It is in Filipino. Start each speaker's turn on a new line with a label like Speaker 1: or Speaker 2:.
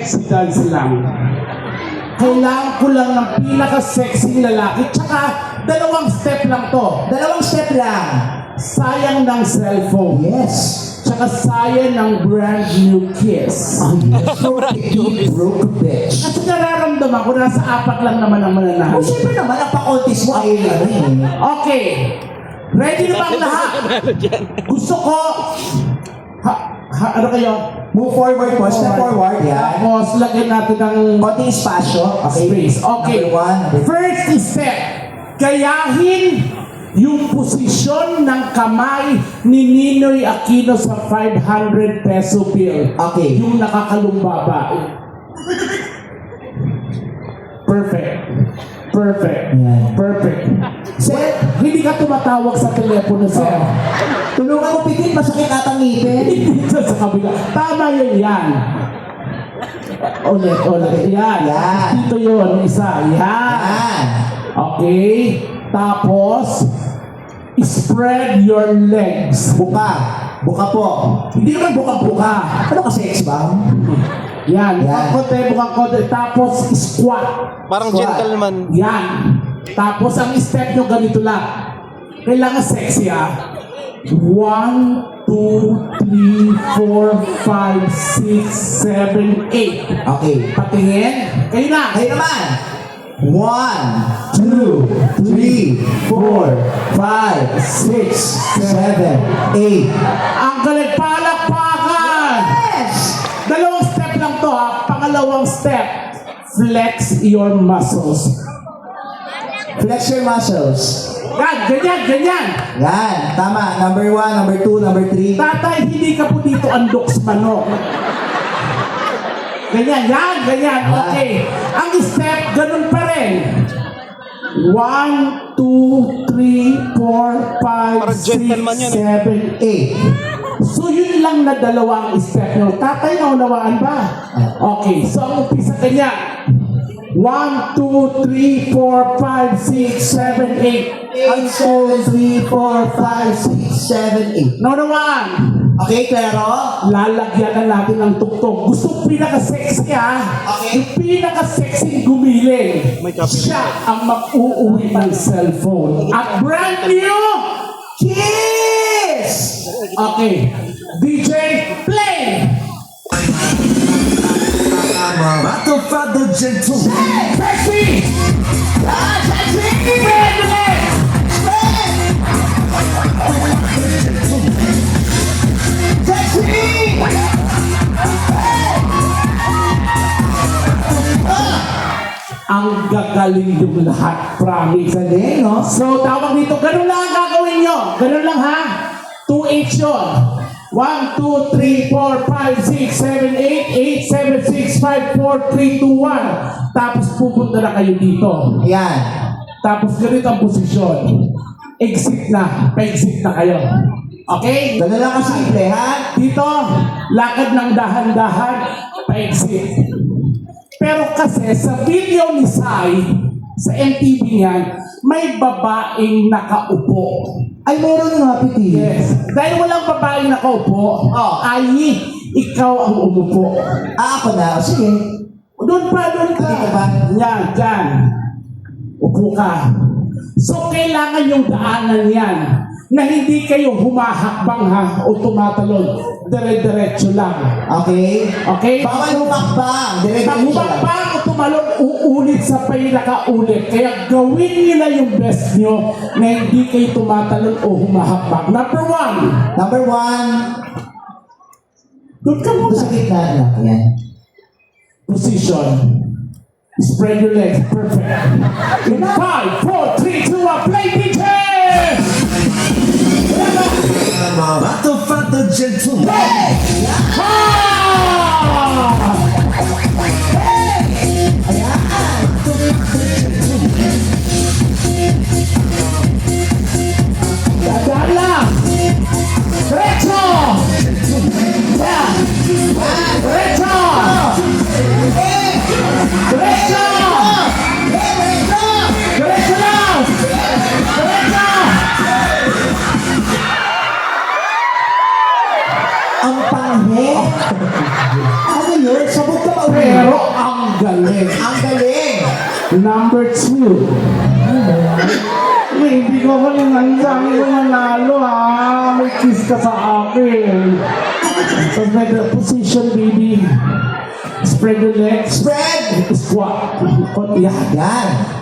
Speaker 1: sexy dance lang. Kailangan ko lang ng pinaka-sexy lalaki. Tsaka, dalawang step lang to.
Speaker 2: Dalawang step lang.
Speaker 1: Sayang ng cellphone.
Speaker 2: Yes.
Speaker 1: Tsaka sayang ng brand new kiss.
Speaker 2: Broke bitch.
Speaker 1: Kasi nararamdaman ko, nasa apat lang naman ang mananalo.
Speaker 2: Oh, siyempre naman, ang pa-contis mo ay
Speaker 1: Okay. Ready na ba ang lahat? Gusto ko... ano kayo?
Speaker 2: Move forward po. Step forward. Yan.
Speaker 1: Tapos, lagyan natin ng
Speaker 2: Konting espasyo. Okay.
Speaker 1: space. Okay.
Speaker 2: Number one.
Speaker 1: First step. Gayahin yung posisyon ng kamay ni Ninoy Aquino sa 500 peso bill.
Speaker 2: Okay.
Speaker 1: Yung nakakalumbaba. Perfect. Perfect.
Speaker 2: Yan.
Speaker 1: Perfect.
Speaker 2: Sir,
Speaker 1: Hindi ka tumatawag sa telepono, sir.
Speaker 2: tulungan mo pitin. Masakit atang ngipin.
Speaker 1: Dito sa kabila. Tama yun yan. Ulit. Yan.
Speaker 2: Yan.
Speaker 1: Dito yun. Isa. Yan.
Speaker 2: Yan.
Speaker 1: Okay. Tapos, spread your legs.
Speaker 2: Buka. Buka po.
Speaker 1: Hindi naman buka-buka.
Speaker 2: Ano ka sex ba?
Speaker 1: Yan.
Speaker 2: Yan.
Speaker 1: Bukang kote. Tapos, squat.
Speaker 3: Parang
Speaker 2: Squat.
Speaker 3: gentleman.
Speaker 1: Yan. Tapos, ang step nyo ganito lang. Kailangan sexy, ah. 1, 2, 3, 4, 5, 6, 7, 8.
Speaker 2: Okay.
Speaker 1: Patingin. Kayo na.
Speaker 2: Kayo naman. 1, 2, 3, 4, 5, 6, 7, 8.
Speaker 1: Ang galing, palakpakan!
Speaker 2: Yes!
Speaker 1: Dalawang step lang to, ha. Pangalawang step, flex your muscles.
Speaker 2: Flex your muscles.
Speaker 1: Yan, ganyan.
Speaker 2: Yan. Tama. Number 1, number 2, number 3.
Speaker 1: Tatay, hindi ka po dito andoks manok. Ganyan. Okay. Ang step, ganun pa rin. 1, 2, 3, 4, 5,
Speaker 3: Parang gentleman
Speaker 1: 6,
Speaker 3: yan,
Speaker 1: 7, 8. So yun lang na dalawang step nyo. Tatay, naunawaan ba? Okay, so ang umpisa kanya. 1, 2, 3, 4, 5, 6, 7, 8.
Speaker 2: 1, 2, 3, 4, 5, 6, 7, 8.
Speaker 1: Naunawaan?
Speaker 2: Okay, klaro?
Speaker 1: Lalagyan na natin ng tugtog. Gusto pinaka-sexy, ha?
Speaker 2: Okay.
Speaker 1: Yung pinaka-sexy gumiling.
Speaker 3: May copy.
Speaker 1: Siya ang mag-uuwi ng cellphone. At brand new
Speaker 2: Kiss!
Speaker 1: Okay. DJ, play!
Speaker 2: Battle Father Gentleman.
Speaker 1: Sexy! Sexy! Ang gagaling yung lahat, promise.
Speaker 2: Galing, no?
Speaker 1: So, tawag dito, ganun lang ang gagawin nyo. Ganun lang, ha? 2-8 yun. 1, 2, 3, 4, 5, 6, 7, 8, 8, 7, 6, 5, 4, 3, 2, 1. Tapos pupunta na kayo dito.
Speaker 2: Yan.
Speaker 1: Tapos ganito ang posisyon. Exit na. Pa-exit na kayo. Okay?
Speaker 2: Ganun lang kasimple, ha?
Speaker 1: Dito, lakad ng dahan-dahan, pa-exit. Pero kasi sa video ni Sai, sa MTV niyan, may babaeng nakaupo.
Speaker 2: Ay, meron nga, Piti.
Speaker 1: Yes. Dahil walang babaeng nakaupo, ay ikaw ang umupo.
Speaker 2: Ako na. O, sige.
Speaker 1: Doon pa.
Speaker 2: Dito ba?
Speaker 1: Yan, dyan. Upo ka. So, kailangan yung daanan yan na hindi kayo humahakbang, ha, o tumatalon. Dire-diretso lang.
Speaker 2: Okay?
Speaker 1: Okay?
Speaker 2: Bawal humakbang.
Speaker 1: Pag
Speaker 2: Dire-diretso lang.
Speaker 1: humakbang o tumalon, uulit sa pinakaulit. Kaya gawin nyo na yung best nyo na hindi kayo tumatalon o humahakbang. Number 1.
Speaker 2: Number 1.
Speaker 1: Doon ka
Speaker 2: Doon
Speaker 1: muna.
Speaker 2: sa gitna na. Yan.
Speaker 1: Position. Spread your legs. Perfect. In 5, 4, 3, 2, 1, play DJ!
Speaker 2: Battle Father Gentleman.
Speaker 1: Dadaan lang. Diretso! Yeah. Diretso! Diretso! Diretso lang! Diretso!
Speaker 2: Ang panghe. Ano yun? Sa
Speaker 1: Pero ang galing.
Speaker 2: Ang galing.
Speaker 1: Number 2. Hindi ko kalingan ko manalo ha. May kiss ka sa akin. So, may position, baby. Spread your legs.
Speaker 2: Spread.
Speaker 1: Squat. Yeah.
Speaker 2: Yan.